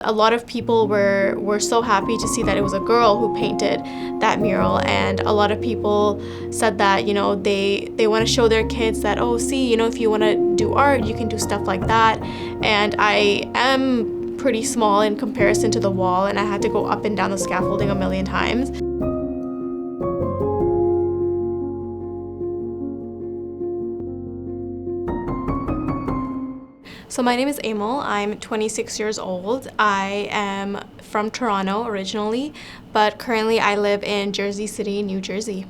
A lot of people were so happy to see that it was a girl who painted that mural, and a lot of people said that, they want to show their kids that, oh, see, if you want to do art, you can do stuff like that. And I am pretty small in comparison to the wall, and I had to go up and down the scaffolding a million times. So my name is Emil. I'm 26 years old. I am from Toronto originally, but currently I live in Jersey City, New Jersey.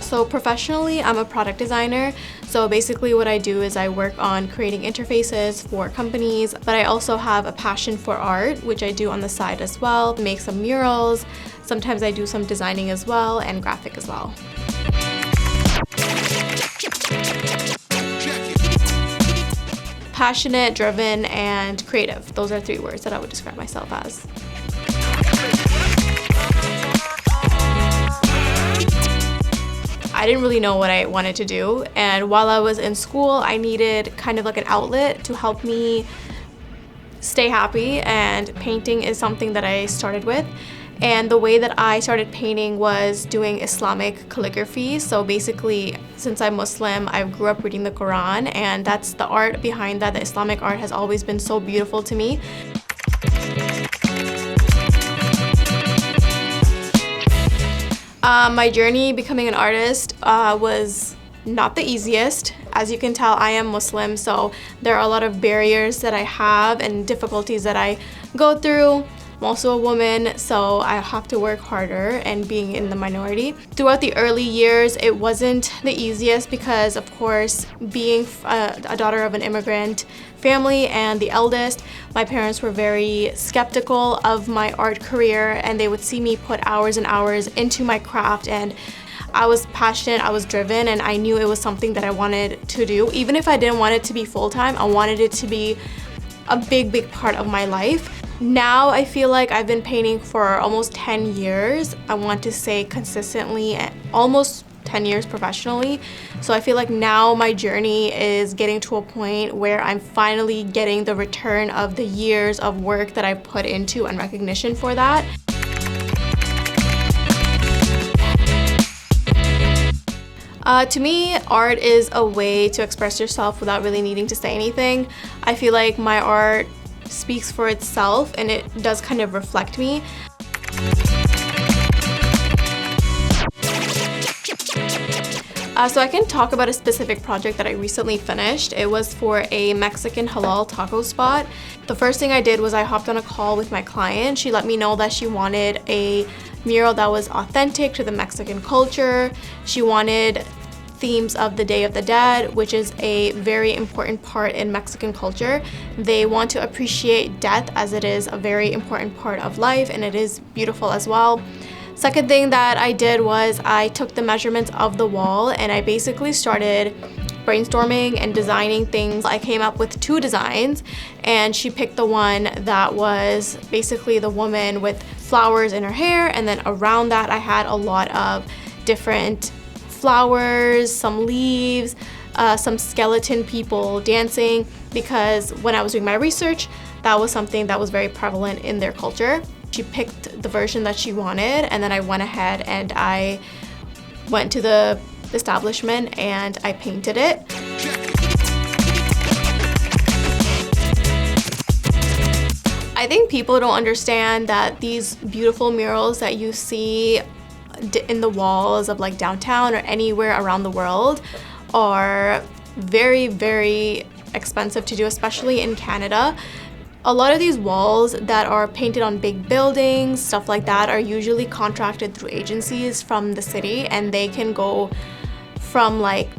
So professionally, I'm a product designer. So basically what I do is I work on creating interfaces for companies, but I also have a passion for art, which I do on the side as well. Make some murals. Sometimes I do some designing as well, and graphic as well. Passionate, driven, and creative. Those are 3 words that I would describe myself as. I didn't really know what I wanted to do, and while I was in school, I needed kind of like an outlet to help me stay happy, and painting is something that I started with. And the way that I started painting was doing Islamic calligraphy. So basically, since I'm Muslim, I grew up reading the Quran, and that's the art behind that. The Islamic art has always been so beautiful to me. My journey becoming an artist was not the easiest. As you can tell, I am Muslim, so there are a lot of barriers that I have and difficulties that I go through. I'm also a woman, so I have to work harder, and being in the minority. Throughout the early years, it wasn't the easiest because, of course, being a daughter of an immigrant family and the eldest, my parents were very skeptical of my art career, and they would see me put hours and hours into my craft, and I was passionate, I was driven, and I knew it was something that I wanted to do. Even if I didn't want it to be full-time, I wanted it to be a big part of my life. Now I feel like I've been painting for almost 10 years. I want to say consistently, almost 10 years professionally. So I feel like now my journey is getting to a point where I'm finally getting the return of the years of work that I put into and recognition for that. To me, art is a way to express yourself without really needing to say anything. I feel like my art speaks for itself, and it does kind of reflect me. So I can talk about a specific project that I recently finished. It was for a Mexican halal taco spot. The first thing I did was I hopped on a call with my client. She let me know that she wanted a mural that was authentic to the Mexican culture. She wanted themes of the Day of the Dead, which is a very important part in Mexican culture. They want to appreciate death, as it is a very important part of life, and it is beautiful as well. Second thing that I did was I took the measurements of the wall, and I basically started brainstorming and designing things. I came up with 2 designs, and she picked the one that was basically the woman with flowers in her hair, and then around that I had a lot of different flowers, some leaves, some skeleton people dancing, because when I was doing my research, that was something that was very prevalent in their culture. She picked the version that she wanted, and then I went ahead and I went to the establishment and I painted it. I think people don't understand that these beautiful murals that you see in the walls of like downtown or anywhere around the world are very expensive to do, especially in Canada. A lot of these walls that are painted on big buildings, stuff like that, are usually contracted through agencies from the city, and they can go from like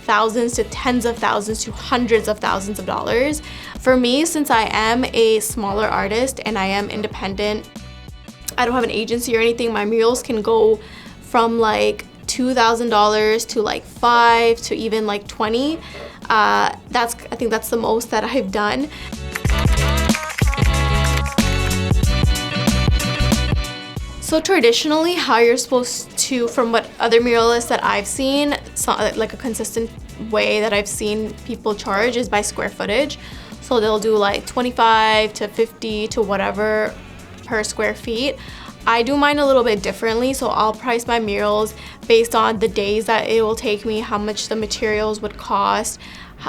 thousands to tens of thousands to hundreds of thousands of dollars. For me, since I am a smaller artist and I am independent, I don't have an agency or anything, my murals can go from like $2,000 to like $5,000 to even like $20,000. I think that's the most that I've done. So traditionally, how you're supposed from what other muralists that I've seen, so, like a consistent way that I've seen people charge is by square footage. So they'll do like 25 to 50 to whatever per square feet. I do mine a little bit differently, so I'll price my murals based on the days that it will take me, how much the materials would cost,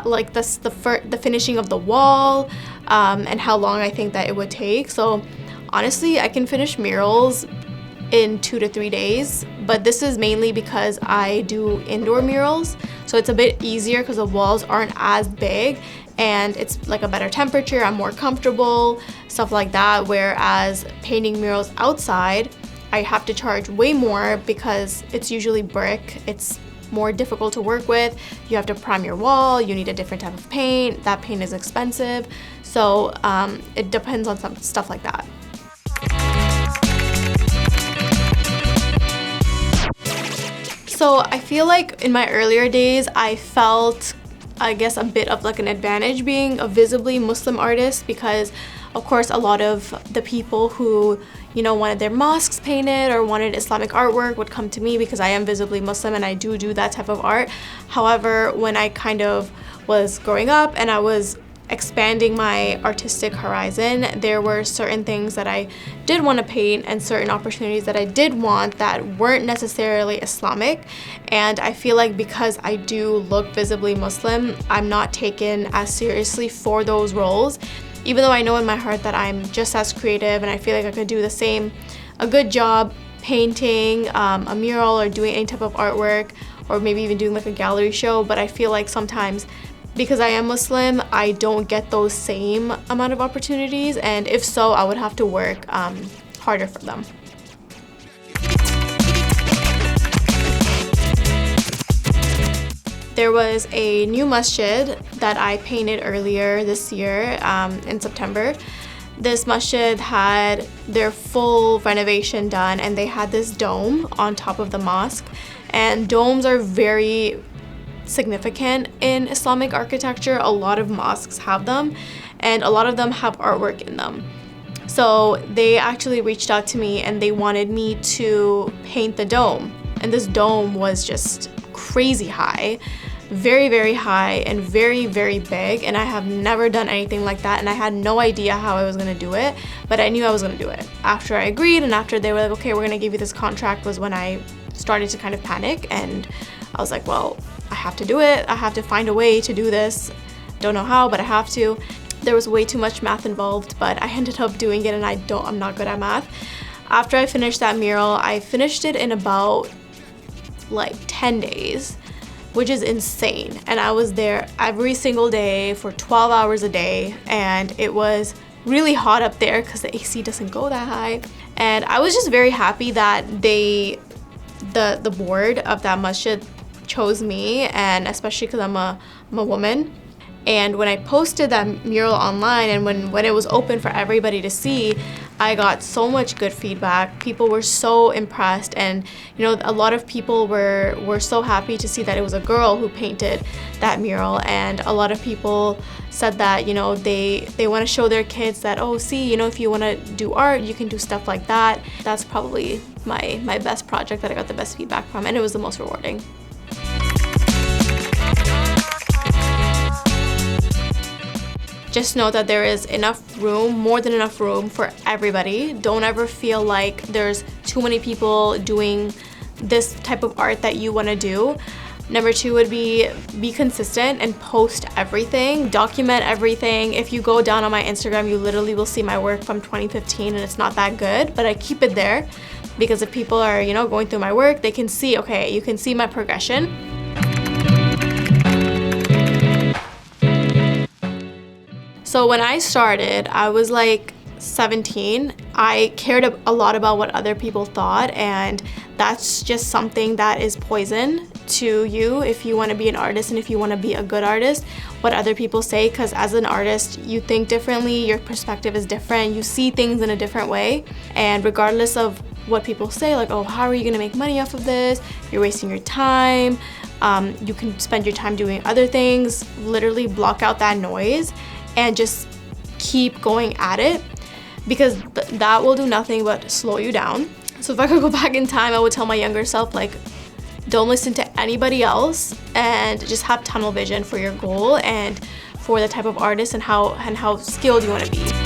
like the finishing of the wall, and how long I think that it would take. So honestly, I can finish murals in 2 to 3 days, but this is mainly because I do indoor murals, so it's a bit easier because the walls aren't as big and it's like a better temperature, I'm more comfortable, stuff like that. Whereas painting murals outside, I have to charge way more because it's usually brick. It's more difficult to work with. You have to prime your wall, you need a different type of paint. That paint is expensive. So it depends on some stuff like that. So I feel like in my earlier days, I felt, I guess, a bit of like an advantage being a visibly Muslim artist, because of course a lot of the people who, you know, wanted their mosques painted or wanted Islamic artwork would come to me because I am visibly Muslim and I do that type of art. However, when I kind of was growing up and I was expanding my artistic horizon, there were certain things that I did want to paint and certain opportunities that I did want that weren't necessarily Islamic. And I feel like because I do look visibly Muslim, I'm not taken as seriously for those roles, even though I know in my heart that I'm just as creative and I feel like I could do a good job painting a mural or doing any type of artwork, or maybe even doing like a gallery show. But I feel like sometimes, because I am Muslim, I don't get those same amount of opportunities, and if so, I would have to work harder for them. There was a new masjid that I painted earlier this year in September. This masjid had their full renovation done and they had this dome on top of the mosque, and domes are very significant in Islamic architecture. A lot of mosques have them and a lot of them have artwork in them. So they actually reached out to me and they wanted me to paint the dome, and this dome was just crazy high, very, very high and very, very big, and I have never done anything like that, and I had no idea how I was gonna do it, but I knew I was gonna do it. After I agreed and after they were like, okay, we're gonna give you this contract, was when I started to kind of panic, and I was like, well, I have to do it. I have to find a way to do this. Don't know how, but I have to. There was way too much math involved, but I ended up doing it, and I'm not good at math. After I finished that mural, I finished it in about like 10 days, which is insane. And I was there every single day for 12 hours a day, and it was really hot up there because the AC doesn't go that high. And I was just very happy that the board of that masjid chose me, and especially because I'm a woman. And when I posted that mural online and when it was open for everybody to see, I got so much good feedback. People were so impressed, and you know, a lot of people were so happy to see that it was a girl who painted that mural. And a lot of people said that, you know, they want to show their kids that, oh, see, you know, if you want to do art, you can do stuff like that. That's probably my best project that I got the best feedback from, and it was the most rewarding. Just know that there is enough room, more than enough room for everybody. Don't ever feel like there's too many people doing this type of art that you want to do. Number 2 would be consistent and post everything, document everything. If you go down on my Instagram, you literally will see my work from 2015 and it's not that good, but I keep it there because if people are, you know, going through my work, they can see, okay, you can see my progression. So when I started, I was like 17. I cared a lot about what other people thought, and that's just something that is poison to you if you want to be an artist and if you want to be a good artist, what other people say, because as an artist, you think differently, your perspective is different, you see things in a different way, and regardless of what people say, like, oh, how are you going to make money off of this? You're wasting your time. You can spend your time doing other things. Literally block out that noise and just keep going at it, because that will do nothing but slow you down. So if I could go back in time, I would tell my younger self, like, don't listen to anybody else and just have tunnel vision for your goal and for the type of artist and how skilled you want to be.